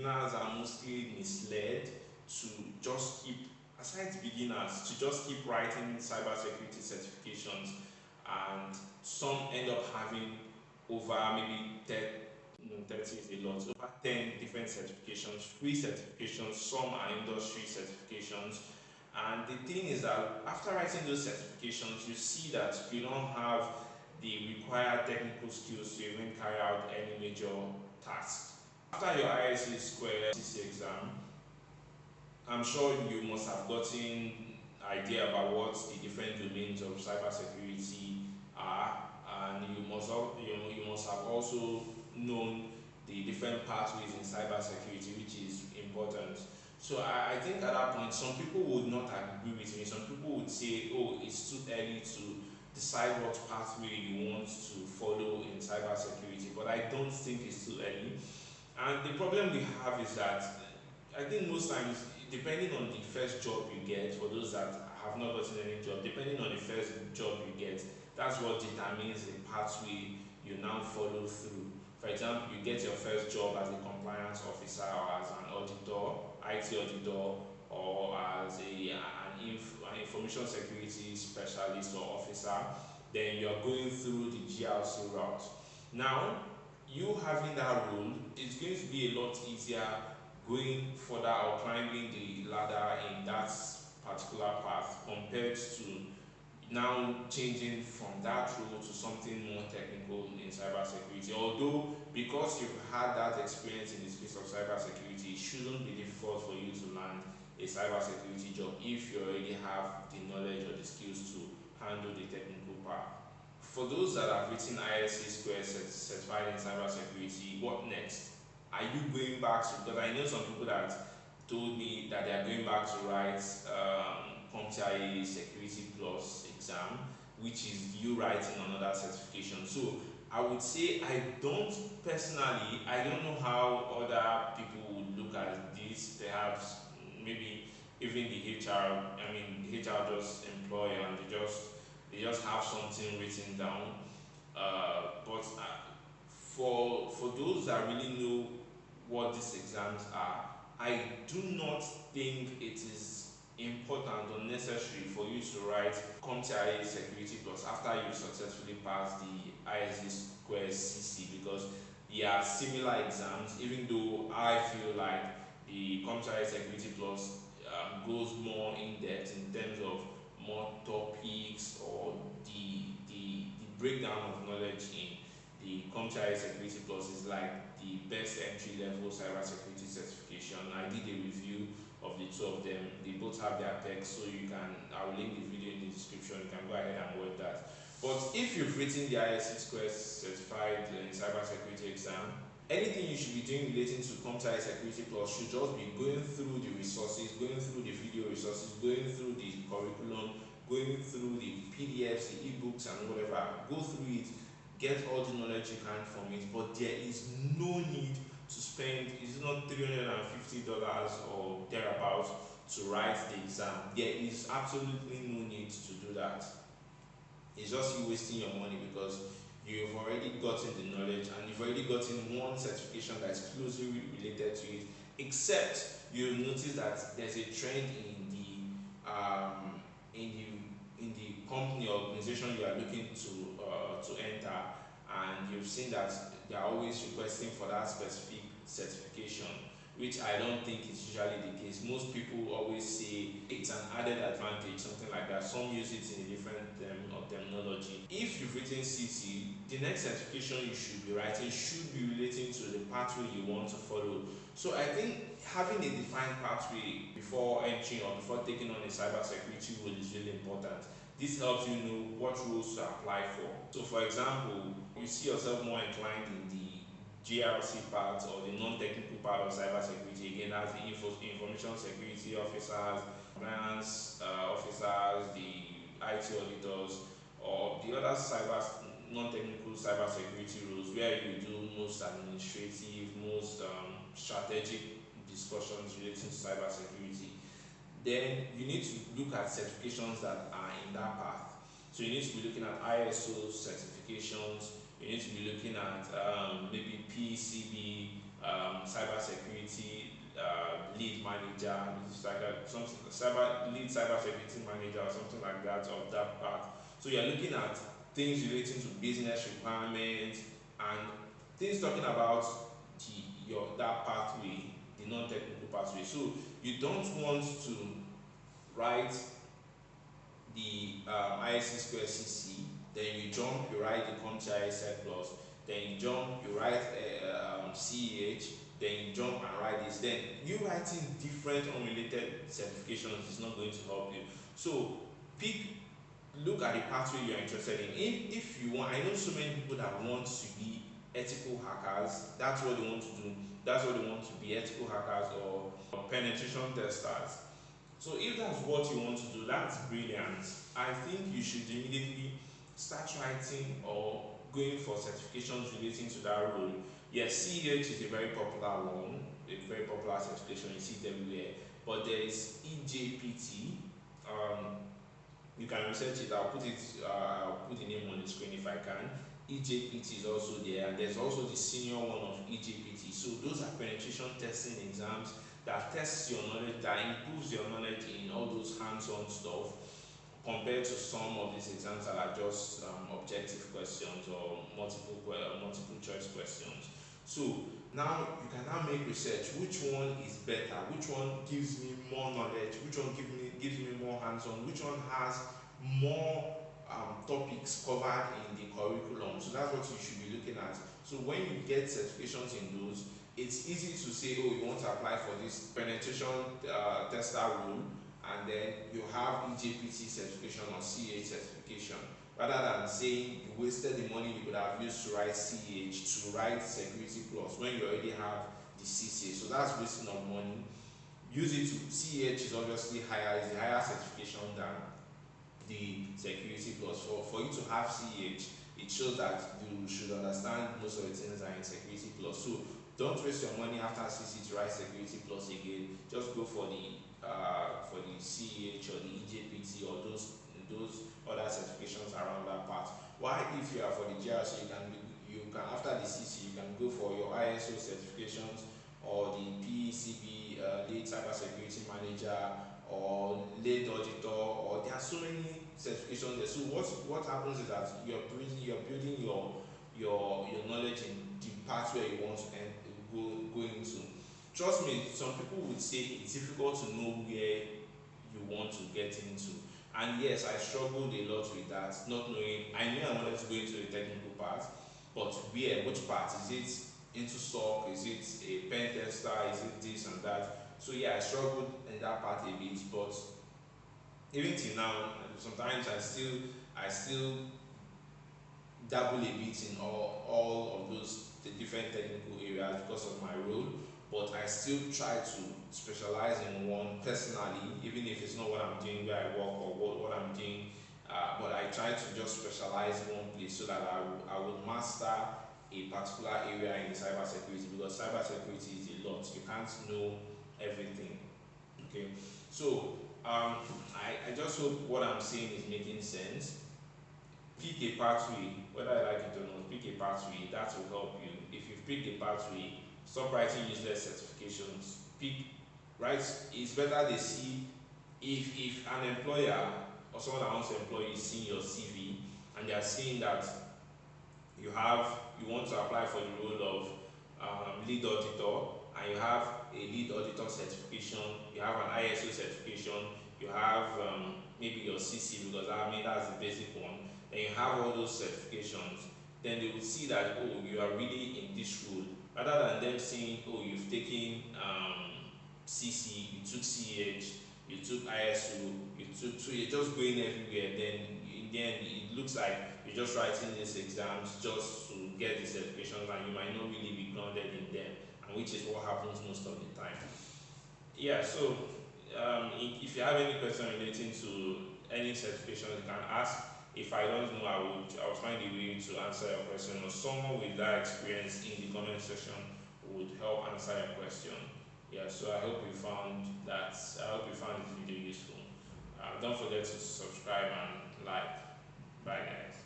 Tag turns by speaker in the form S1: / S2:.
S1: beginners are mostly misled to just keep, aside beginners, to just keep writing cybersecurity certifications, and some end up having over maybe 10, no, 30 is a lot, over 10 different certifications, free certifications, some are industry certifications. And the thing is that after writing those certifications, you see that you don't have the required technical skills to even carry out any major tasks. After your ISC2 exam, I'm sure you must have gotten idea about what the different domains of cybersecurity are, and you must have also known the different pathways in cybersecurity, which is important. So I think at that point, some people would not agree with me. Some people would say, "Oh, it's too early to decide what pathway you want to follow in cybersecurity." But I don't think it's too early. And the problem we have is that I think most times, depending on the first job you get, for those that have not gotten any job, depending on the first job you get, that's what determines the pathway you now follow through. For example, you get your first job as a compliance officer or as an auditor, IT auditor, or as an information security specialist or officer, then you're going through the GRC route. Now, you having that role, it's going to be a lot easier going further or climbing the ladder in that particular path compared to now changing from that role to something more technical in cybersecurity. Although, because you've had that experience in the space of cybersecurity, it shouldn't be difficult for you to land a cybersecurity job if you already have the knowledge or the skills to handle the technical part. For those that have written ISC2 certified in cybersecurity, what next? Are you going back to, because I know some people that told me that they are going back to write CompTIA Security Plus exam, which is you writing another certification. So I would say I don't know how other people would look at this. Perhaps maybe even the HR, the HR just employ and they just have something written down. But for those that really know what these exams are, I do not think it is important or necessary for you to write CompTIA Security Plus after you successfully pass the ISC2 CC, because they are similar exams, even though I feel like the CompTIA Security Plus goes more in depth in terms of more topics, or the breakdown of knowledge in the CompTIA Security Plus is like the best entry level cybersecurity certification. I did a review of the two of them. They both have their text, so I'll link the video in the description. You can go ahead and watch that. But if you've written the ISC2 certified in cybersecurity exam, anything you should be doing relating to CompTIA Security Plus should just be going through the resources, going through the video resources, going through the curriculum, going through the PDFs, the ebooks, and whatever. Go through it, get all the knowledge you can from it. But there is no need to spend, it's not $350 or thereabouts to write the exam. There is absolutely no need to do that. It's just you wasting your money, because you've already gotten the knowledge and you've already gotten one certification that is closely related to it, except you'll notice that there's a trend in the company or organization you are looking to enter, and you've seen that they are always requesting for that specific certification, which I don't think is usually the case. Most people always say it's an added advantage, something like that. Some use it in a different terminology. If you've written CC, the next certification you should be writing should be relating to the pathway you want to follow. So I think having a defined pathway before entering or before taking on a cybersecurity role is really important. This helps you know what roles to apply for. So for example, you see yourself more inclined in the GRC part or the non-technical part of cybersecurity. Again, that's the information security officers, compliance officers, the IT auditors, or the other non-technical cybersecurity roles where you do most administrative, most strategic discussions relating to cybersecurity. Then you need to look at certifications that are in that path. So you need to be looking at ISO certifications. You need to be looking at maybe PCB, cybersecurity cybersecurity lead manager, it's like something lead cybersecurity manager or something like that of that part. So you're looking at things relating to business requirements and things talking about your that pathway, the non-technical pathway. So you don't want to write the ISC2 CC, then you jump, you write the CompTIA Sec Plus, then you jump, you write CEH, then you jump and write this. Then you writing different unrelated certifications is not going to help you. So look at the pathway you are interested in. If you want, I know so many people that want to be ethical hackers. That's what they want to do. That's what they want to be, ethical hackers or penetration testers. So if that's what you want to do, that's brilliant. I think you should immediately start writing or going for certifications relating to that role. Yes, CEH is a very popular one, a very popular certification, you see it everywhere. But there is EJPT. You can research it. I'll put the name on the screen if I can. EJPT is also there, and there's also the senior one of EJPT. So those are penetration testing exams that tests your knowledge, that improves your knowledge in all those hands-on stuff, compared to some of these exams that are just objective questions or multiple choice questions. So now you can now make research. Which one is better? Which one gives me more knowledge? Which one gives me more hands-on? Which one has more topics covered in the curriculum? So that's what you should be looking at. So when you get certifications in those, it's easy to say, oh, you want to apply for this penetration tester role, and then you have EJPT certification or CEH certification, rather than saying you wasted the money you could have used to write CEH to write Security Plus when you already have the CCA. So that's wasting of money. Use it to, CEH is obviously higher, is the higher certification than the Security Plus. For you to have CEH, it shows that you should understand most of the things that are in Security Plus. So don't waste your money after CC to write Security Plus again. Just go for the CEH or the EJPT or those other certifications around that part. Why, if you are for the GRC, you can after the CC you can go for your ISO certifications or the PCB lead cybersecurity manager or lead auditor, or there are so many certifications there. So what happens is that you're building your knowledge in the pathway you want to go into. Trust me, some people would say it's difficult to know where you want to get into. And yes, I struggled a lot with that, not knowing. I knew I wanted to go into the technical part, but which part? Is it into SOC? Is it a pen tester? Is it this and that? So yeah, I struggled in that part a bit, but even till now, sometimes I still dabble a bit in all of those the different technical areas because of my role, but I still try to specialize in one personally, even if it's not what I'm doing where I work or what I'm doing, but I try to just specialize in one place so that I would master a particular area in cybersecurity, because cybersecurity is a lot. You can't know everything. Okay, so I just hope what I'm saying is making sense. Pick a pathway, whether I like it or not, pick a pathway that will help you. If you've picked a pathway, stop writing useless certifications. It's better they see, if an employer or someone that wants to employ you is seeing your CV and they are seeing that you want to apply for the role of lead auditor, and you have a lead auditor certification, you have an ISO certification, you have maybe your CC, because that's the basic one, then you have all those certifications, then they will see that, oh, you are really in this role, rather than them saying, oh, you've taken CC, you took CH, you took ISO, so you're just going everywhere. Then in the end, it looks like you're just writing these exams just to get the certifications, and you might not really be grounded in them, and which is what happens most of the time. Yeah, so if you have any question relating to any certification, you can ask. If I don't know, I will find a way to answer your question, or someone with that experience in the comment section would help answer your question. Yeah, so I hope you found this video useful. Don't forget to subscribe and like. Bye guys.